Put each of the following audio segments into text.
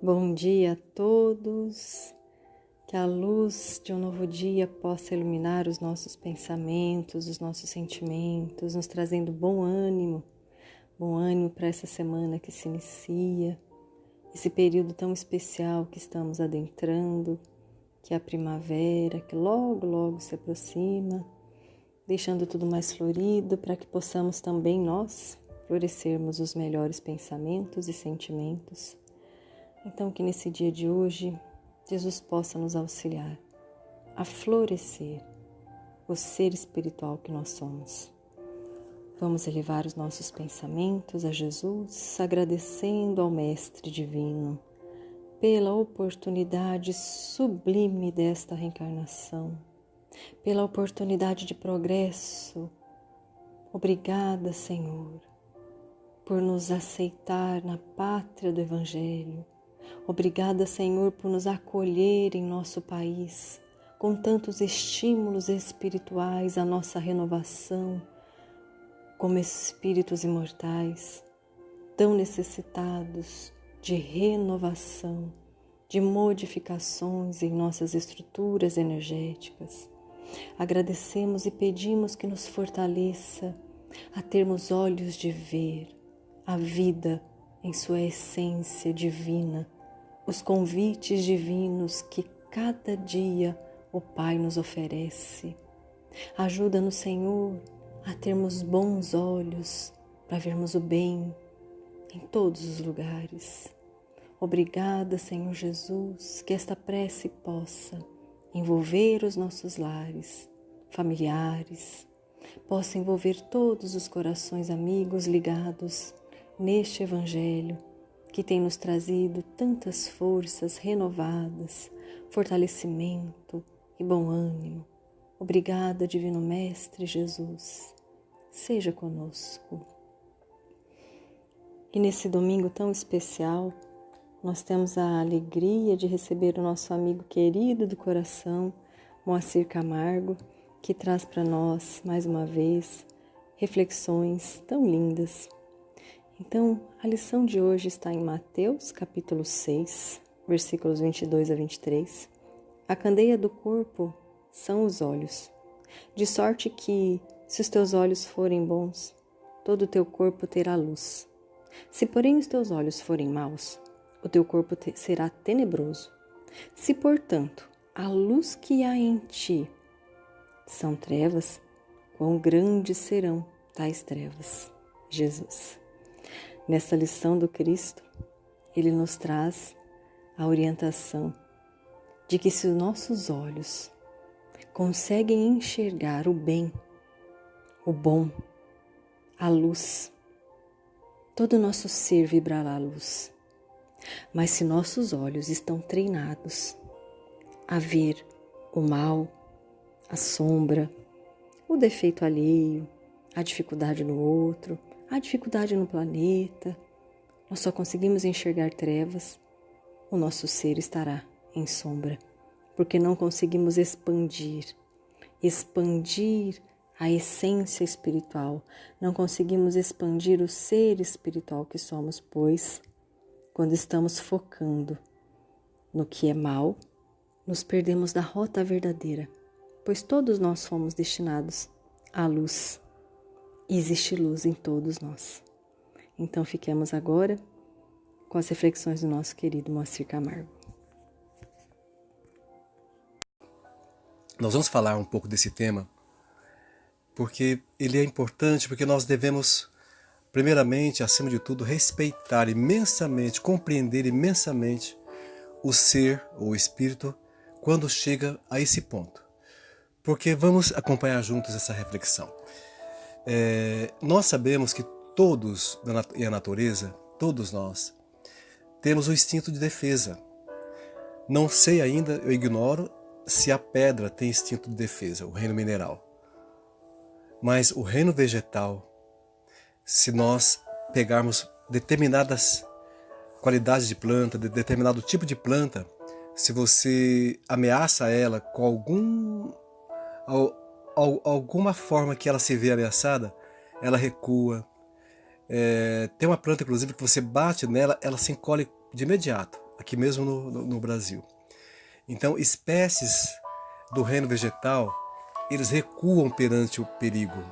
Bom dia a todos, que a luz de um novo dia possa iluminar os nossos pensamentos, os nossos sentimentos, nos trazendo bom ânimo para essa semana que se inicia, esse período tão especial que estamos adentrando, que é a primavera, que logo se aproxima, deixando tudo mais florido para que possamos também nós florescermos os melhores pensamentos e sentimentos. Então, que nesse dia de hoje, Jesus possa nos auxiliar a florescer o ser espiritual que nós somos. Vamos elevar os nossos pensamentos a Jesus, agradecendo ao Mestre Divino pela oportunidade sublime desta reencarnação, pela oportunidade de progresso. Obrigada, Senhor, por nos aceitar na pátria do Evangelho. Obrigada, Senhor, por nos acolher em nosso país, com tantos estímulos espirituais à nossa renovação, como espíritos imortais, tão necessitados de renovação, de modificações em nossas estruturas energéticas. Agradecemos e pedimos que nos fortaleça a termos olhos de ver a vida em sua essência divina, os convites divinos que cada dia o Pai nos oferece. Ajuda-nos, Senhor, a termos bons olhos para vermos o bem em todos os lugares. Obrigada, Senhor Jesus, que esta prece possa envolver os nossos lares, familiares, possa envolver todos os corações amigos ligados neste Evangelho, que tem nos trazido tantas forças renovadas, fortalecimento e bom ânimo. Obrigada, Divino Mestre Jesus. Seja conosco. E nesse domingo tão especial, nós temos a alegria de receber o nosso amigo querido do coração, Moacir Camargo, que traz para nós, mais uma vez, reflexões tão lindas. Então, a lição de hoje está em Mateus, capítulo 6, versículos 22 a 23. A candeia do corpo são os olhos, de sorte que, se os teus olhos forem bons, todo o teu corpo terá luz. Se, porém, os teus olhos forem maus, o teu corpo será tenebroso. Se, portanto, a luz que há em ti são trevas, quão grandes serão tais trevas. Jesus. Nessa lição do Cristo, Ele nos traz a orientação de que se os nossos olhos conseguem enxergar o bem, o bom, a luz, todo o nosso ser vibrará a luz. Mas se nossos olhos estão treinados a ver o mal, a sombra, o defeito alheio, a dificuldade no outro, a dificuldade no planeta, nós só conseguimos enxergar trevas, o nosso ser estará em sombra, porque não conseguimos expandir a essência espiritual, não conseguimos expandir o ser espiritual que somos, pois, quando estamos focando no que é mal, nos perdemos da rota verdadeira, pois todos nós fomos destinados à luz. E existe luz em todos nós. Então fiquemos agora com as reflexões do nosso querido Moacir Camargo. Nós vamos falar um pouco desse tema, porque ele é importante, porque nós devemos, primeiramente, acima de tudo, respeitar imensamente, compreender imensamente o ser ou o espírito quando chega a esse ponto. Porque vamos acompanhar juntos essa reflexão. Nós sabemos que todos e a natureza, todos nós, temos o instinto de defesa. Não sei ainda, eu ignoro se a pedra tem instinto de defesa, o reino mineral. Mas o reino vegetal, se nós pegarmos determinadas qualidades de planta, de determinado tipo de planta, se você ameaça ela com alguma forma que ela se vê ameaçada, ela recua. Tem uma planta, inclusive, que você bate nela, ela se encolhe de imediato. aqui mesmo no Brasil. Então, espécies do reino vegetal, eles recuam perante o perigo.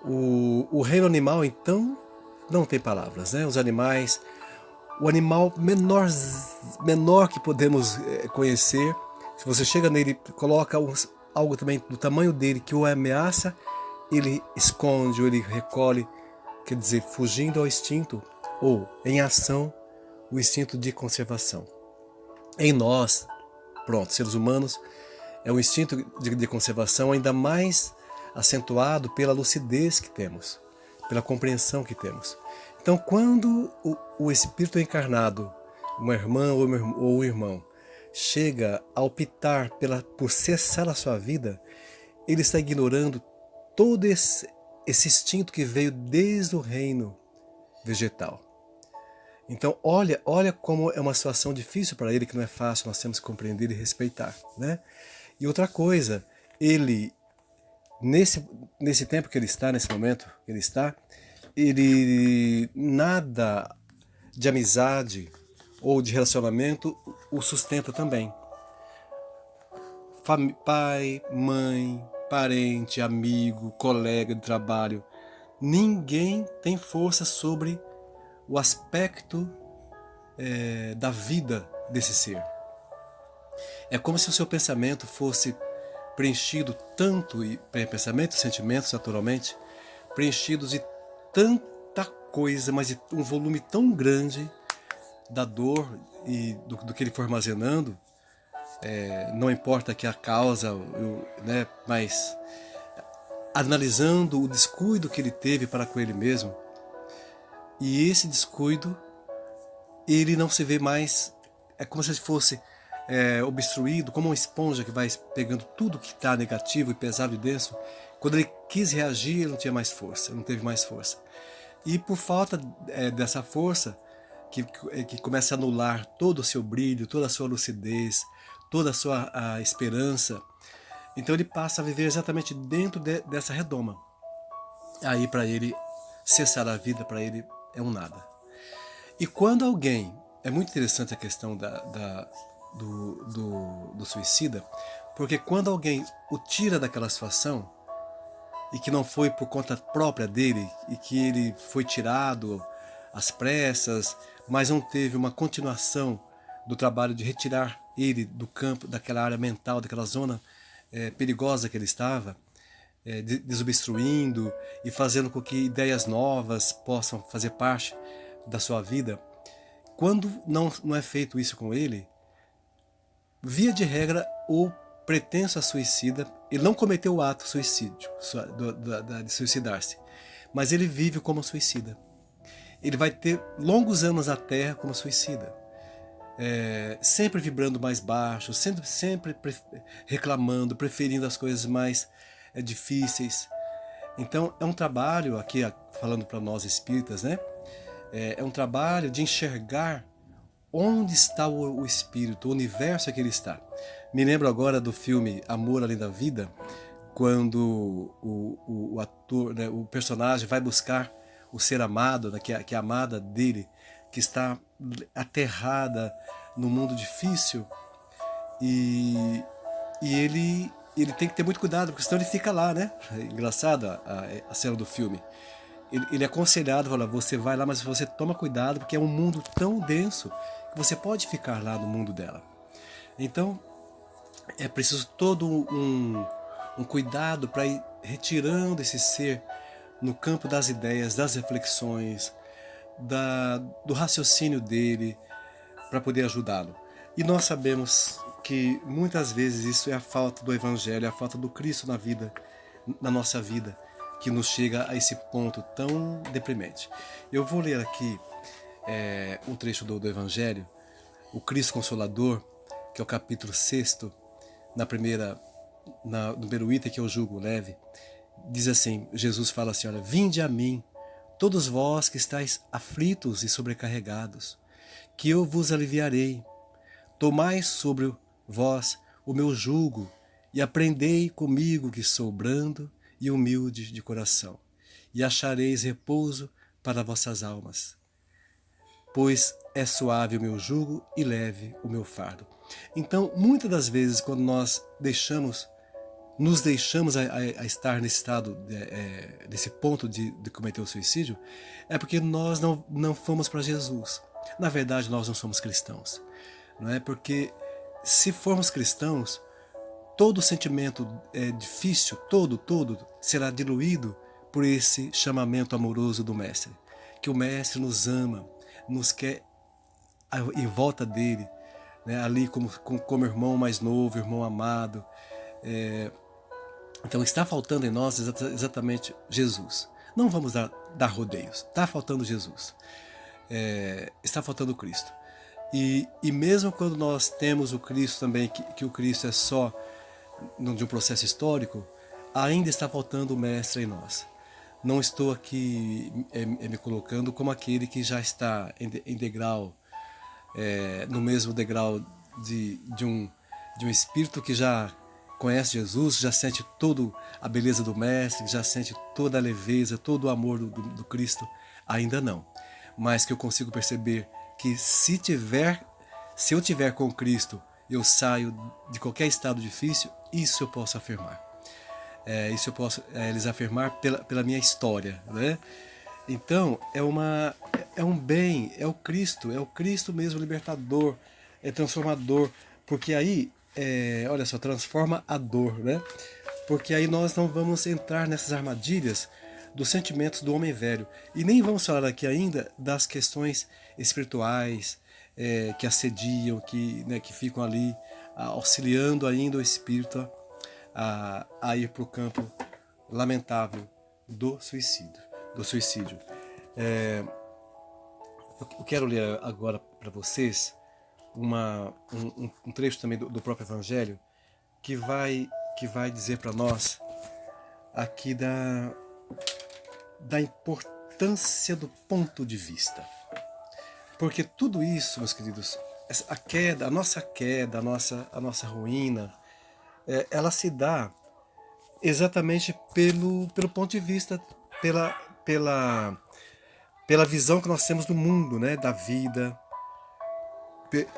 O reino animal, então, não tem palavras, né? Os animais, o animal menor que podemos conhecer, se você chega nele, coloca algo também do tamanho dele que o ameaça, ele esconde ou ele recolhe, quer dizer, fugindo ao instinto ou em ação, o instinto de conservação. Em nós, pronto, seres humanos, é o instinto de conservação ainda mais acentuado pela lucidez que temos, pela compreensão que temos. Então, quando o espírito encarnado, uma irmã ou um irmão, chega a optar por cessar a sua vida, ele está ignorando todo esse instinto que veio desde o reino vegetal. Então, olha como é uma situação difícil para ele, que não é fácil, nós temos que compreender e respeitar, né? E outra coisa, ele, nesse tempo que ele está, nesse momento que ele nada de amizade ou de relacionamento o sustenta também. Pai, mãe, parente, amigo, colega de trabalho, ninguém tem força sobre o aspecto da vida desse ser. É como se o seu pensamento fosse preenchido tanto, e pensamento e sentimentos naturalmente, preenchidos de tanta coisa, mas de um volume tão grande da dor e do que ele for armazenando, não importa que a causa, né, mas analisando o descuido que ele teve para com ele mesmo, e esse descuido, ele não se vê mais, é como se fosse obstruído, como uma esponja que vai pegando tudo que está negativo e pesado e denso. Quando ele quis reagir, ele não tinha mais força, não teve mais força. E por falta dessa força, que começa a anular todo o seu brilho, toda a sua lucidez, toda a sua esperança, então ele passa a viver exatamente dentro dessa redoma. Aí para ele, cessar a vida para ele é um nada. E quando alguém, é muito interessante a questão do suicida, porque quando alguém o tira daquela situação, e que não foi por conta própria dele, e que ele foi tirado às pressas, mas não teve uma continuação do trabalho de retirar ele do campo, daquela área mental, daquela zona perigosa que ele estava, desobstruindo e fazendo com que ideias novas possam fazer parte da sua vida. Quando não é feito isso com ele, via de regra, o pretenso a suicida, ele não cometeu o ato suicídio, de suicidar-se, mas ele vive como suicida. Ele vai ter longos anos na Terra como suicida, sempre vibrando mais baixo, sempre reclamando, preferindo as coisas mais difíceis. Então é um trabalho, aqui falando para nós espíritas, né? É um trabalho de enxergar onde está o espírito, o universo que ele está. Me lembro agora do filme Amor Além da Vida, quando o ator, né, o personagem vai buscar o ser amado, né, que é a amada dele, que está aterrada no mundo difícil, e ele tem que ter muito cuidado, porque senão ele fica lá, né? É engraçado a cena do filme. Ele é aconselhado, fala, você vai lá, mas você toma cuidado, porque é um mundo tão denso que você pode ficar lá no mundo dela. Então, é preciso todo um cuidado para ir retirando esse ser no campo das ideias, das reflexões, do raciocínio dele, para poder ajudá-lo. E nós sabemos que muitas vezes isso é a falta do Evangelho, é a falta do Cristo na nossa vida, que nos chega a esse ponto tão deprimente. Eu vou ler aqui um trecho do Evangelho, o Cristo Consolador, que é o capítulo 6, no número item, que é o jugo leve. Diz assim, Jesus fala assim, olha, vinde a mim, todos vós que estáis aflitos e sobrecarregados, que eu vos aliviarei. Tomai sobre vós o meu jugo e aprendei comigo, que sou brando e humilde de coração, e achareis repouso para vossas almas. pois é suave o meu jugo e leve o meu fardo. Então, muitas das vezes, quando nós nos deixamos a estar nesse estado, nesse ponto de cometer o suicídio, é porque nós não fomos para Jesus. Na verdade, nós não somos cristãos. Não é? Porque se formos cristãos, todo sentimento difícil, todo, será diluído por esse chamamento amoroso do Mestre. Que o Mestre nos ama, nos quer em volta dele, né? Ali como irmão mais novo, irmão amado. Então está faltando em nós exatamente Jesus. Não vamos dar rodeios, está faltando Jesus. Está faltando Cristo. E mesmo quando nós temos o Cristo também, que o Cristo é só de um processo histórico, ainda está faltando o Mestre em nós. Não estou aqui me colocando como aquele que já está em degrau, no mesmo degrau de um espírito que já conhece Jesus, já sente toda a beleza do Mestre, já sente toda a leveza, todo o amor do Cristo. Ainda não. Mas que eu consigo perceber que se eu tiver com Cristo, eu saio de qualquer estado difícil. Isso eu posso afirmar. Isso eu posso lhes afirmar pela minha história, né? Então, é um bem, é o Cristo mesmo, libertador, é transformador, porque aí, olha só, transforma a dor, né? Porque aí nós não vamos entrar nessas armadilhas dos sentimentos do homem velho. E nem vamos falar aqui ainda das questões espirituais que assediam, que ficam ali auxiliando ainda o espírito a ir para o campo lamentável do suicídio. Eu quero ler agora para vocês um trecho também do próprio Evangelho que vai dizer para nós aqui da importância do ponto de vista. Porque tudo isso, meus queridos, a nossa queda, a nossa ruína, ela se dá exatamente pelo ponto de vista, pela visão que nós temos do mundo, né? Da vida,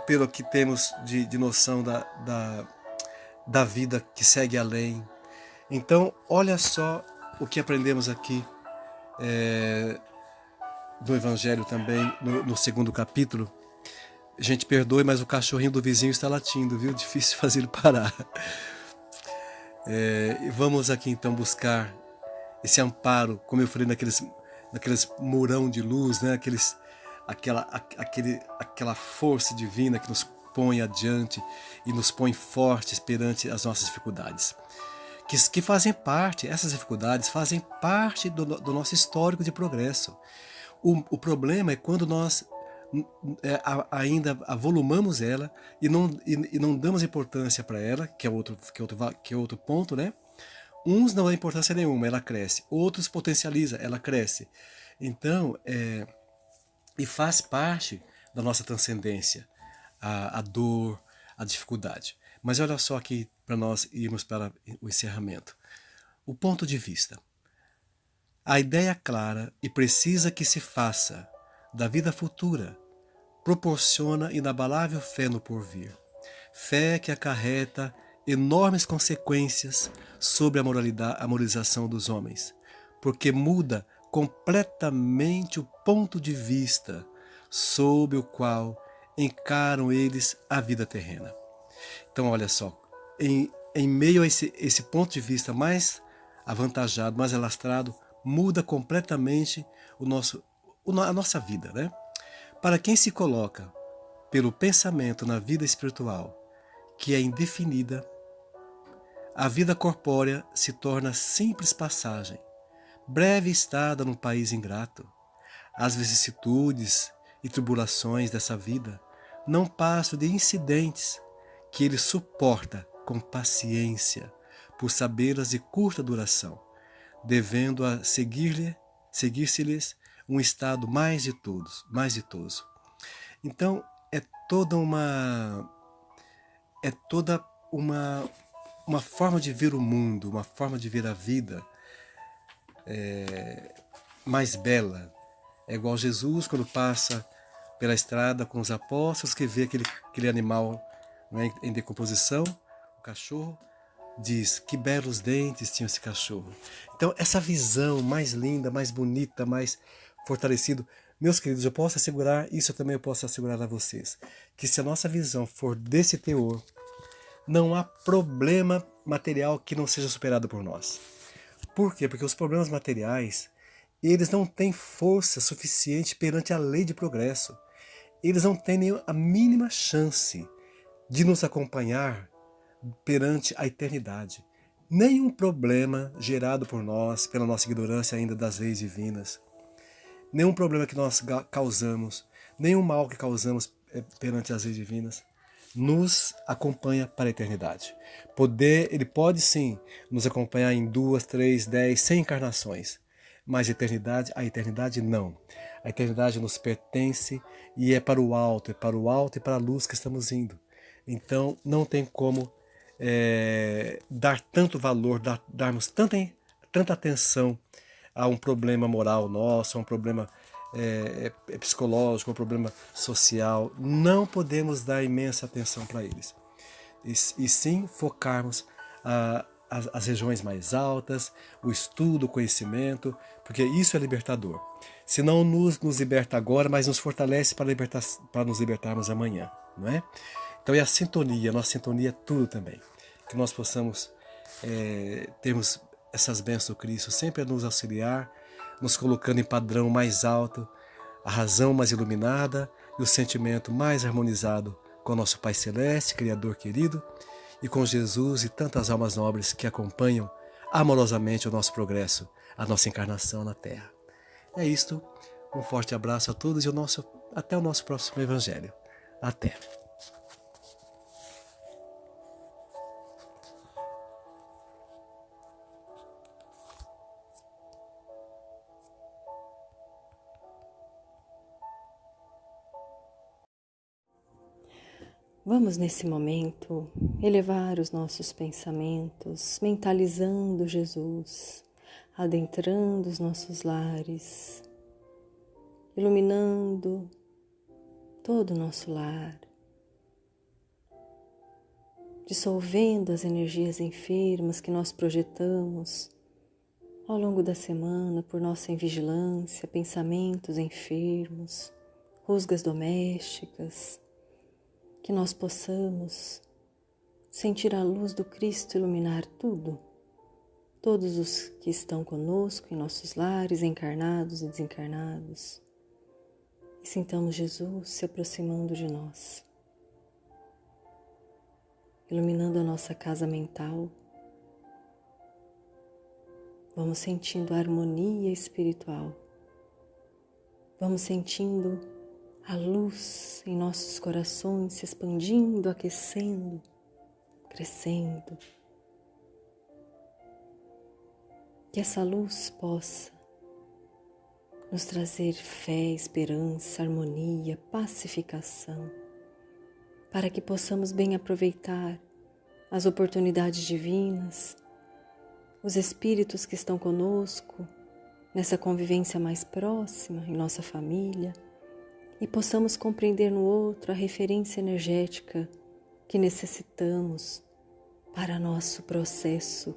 pelo que temos de noção da vida que segue além. Então, olha só o que aprendemos aqui do Evangelho também, no segundo capítulo. Gente, perdoe, mas o cachorrinho do vizinho está latindo, viu? Difícil fazer ele parar. Vamos aqui então buscar esse amparo, como eu falei, naqueles murão de luz, né? Aquela força divina que nos põe adiante e nos põe fortes perante as nossas dificuldades. Que fazem parte, essas dificuldades fazem parte do nosso histórico de progresso. O problema é quando nós ainda avolumamos ela e não damos importância para ela, que é outro ponto, né? Uns não dão importância nenhuma, ela cresce. Outros potencializa, ela cresce. Então, e faz parte da nossa transcendência, a dor, a dificuldade. Mas olha só aqui, para nós irmos para o encerramento. O ponto de vista. A ideia clara e precisa que se faça da vida futura proporciona inabalável fé no porvir. Fé que acarreta enormes consequências sobre a moralização dos homens, porque muda completamente o ponto de vista sob o qual encaram eles a vida terrena. Então, olha só, em meio a esse ponto de vista mais avantajado, mais alastrado, muda completamente a nossa vida, né? Para quem se coloca pelo pensamento na vida espiritual, que é indefinida, a vida corpórea se torna simples passagem, breve estada num país ingrato. As vicissitudes e tribulações dessa vida não passam de incidentes que ele suporta com paciência, por sabê-las de curta duração, devendo a seguir-se-lhes um estado mais ditoso. Então, é toda uma forma de ver o mundo, uma forma de ver a vida mais bela. É igual Jesus quando passa pela estrada com os apóstolos, que vê aquele animal, né, em decomposição, o cachorro, diz que belos dentes tinha esse cachorro. Então, essa visão mais linda, mais bonita, mais fortalecida, meus queridos, eu posso assegurar, isso também eu posso assegurar a vocês, que se a nossa visão for desse teor, não há problema material que não seja superado por nós. Por quê? Porque os problemas materiais, eles não têm força suficiente perante a lei de progresso. Eles não têm nem a mínima chance de nos acompanhar perante a eternidade. Nenhum problema gerado por nós, pela nossa ignorância ainda das leis divinas, nenhum problema que nós causamos, nenhum mal que causamos perante as leis divinas, nos acompanha para a eternidade. Ele pode sim nos acompanhar em 2, 3, 10, 100 encarnações, mas a eternidade não. A eternidade nos pertence e é para o alto e para a luz que estamos indo. Então não tem como dar tanto valor, darmos tanta atenção a um problema moral nosso, a um problema psicológico, a um problema social. Não podemos dar imensa atenção para eles. E sim focarmos as regiões mais altas, o estudo, o conhecimento, porque isso é libertador. Se não nos liberta agora, mas nos fortalece para nos libertarmos amanhã, não é? Então é a nossa sintonia é tudo também. Que nós possamos termos essas bênçãos do Cristo sempre a nos auxiliar, nos colocando em padrão mais alto, a razão mais iluminada e o sentimento mais harmonizado com o nosso Pai Celeste, Criador querido, e com Jesus e tantas almas nobres que acompanham amorosamente o nosso progresso, a nossa encarnação na Terra. É isto, um forte abraço a todos e até o nosso próximo Evangelho. Até! Vamos nesse momento elevar os nossos pensamentos, mentalizando Jesus, adentrando os nossos lares, iluminando todo o nosso lar, dissolvendo as energias enfermas que nós projetamos ao longo da semana por nossa invigilância, pensamentos enfermos, rusgas domésticas, que nós possamos sentir a luz do Cristo iluminar tudo, todos os que estão conosco em nossos lares, encarnados e desencarnados, e sintamos Jesus se aproximando de nós, iluminando a nossa casa mental. Vamos sentindo a harmonia espiritual, vamos sentindo a luz em nossos corações se expandindo, aquecendo, crescendo. Que essa luz possa nos trazer fé, esperança, harmonia, pacificação, para que possamos bem aproveitar as oportunidades divinas, os espíritos que estão conosco nessa convivência mais próxima em nossa família, e possamos compreender no outro a referência energética que necessitamos para nosso processo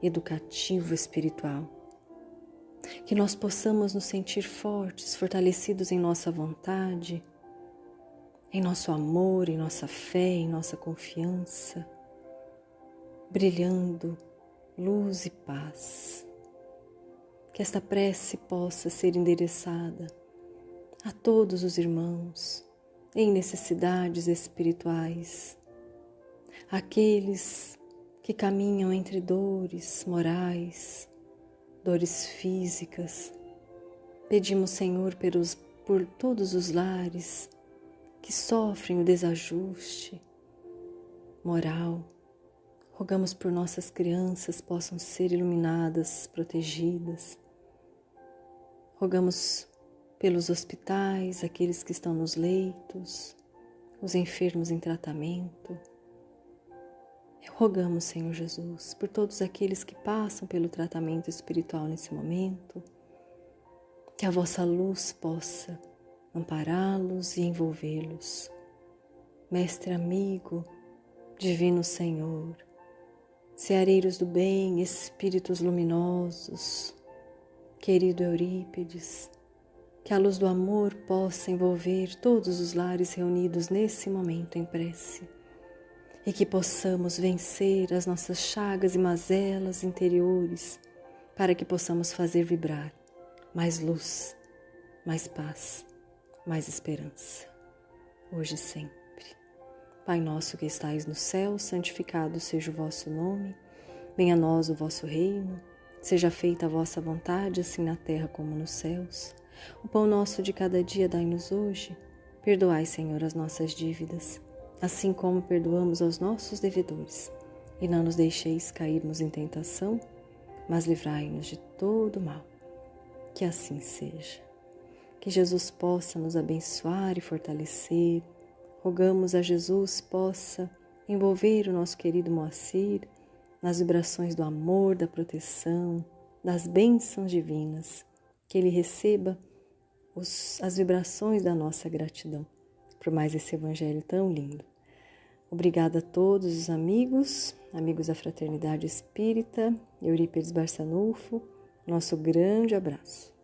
educativo espiritual. Que nós possamos nos sentir fortes, fortalecidos em nossa vontade, em nosso amor, em nossa fé, em nossa confiança, brilhando luz e paz. Que esta prece possa ser endereçada a todos os irmãos em necessidades espirituais, aqueles que caminham entre dores morais, dores físicas. Pedimos, Senhor, por todos os lares que sofrem o desajuste moral. Rogamos por nossas crianças possam ser iluminadas, protegidas. Rogamos pelos hospitais, aqueles que estão nos leitos, os enfermos em tratamento. Rogamos, Senhor Jesus, por todos aqueles que passam pelo tratamento espiritual nesse momento, que a vossa luz possa ampará-los e envolvê-los. Mestre amigo, Divino Senhor, seareiros do bem, espíritos luminosos, querido Eurípides, que a luz do amor possa envolver todos os lares reunidos nesse momento em prece e que possamos vencer as nossas chagas e mazelas interiores para que possamos fazer vibrar mais luz, mais paz, mais esperança, hoje e sempre. Pai nosso que estais no céu, santificado seja o vosso nome, venha a nós o vosso reino, seja feita a vossa vontade, assim na terra como nos céus. O pão nosso de cada dia dai-nos hoje, perdoai, Senhor, as nossas dívidas, assim como perdoamos aos nossos devedores, e não nos deixeis cairmos em tentação, mas livrai-nos de todo mal. Que assim seja. Que Jesus possa nos abençoar e fortalecer. Rogamos a Jesus possa envolver o nosso querido Moacir nas vibrações do amor, da proteção, das bênçãos divinas, que ele receba as vibrações da nossa gratidão por mais esse evangelho tão lindo. Obrigada a todos os amigos da Fraternidade Espírita, Eurípides Barçanufo, nosso grande abraço.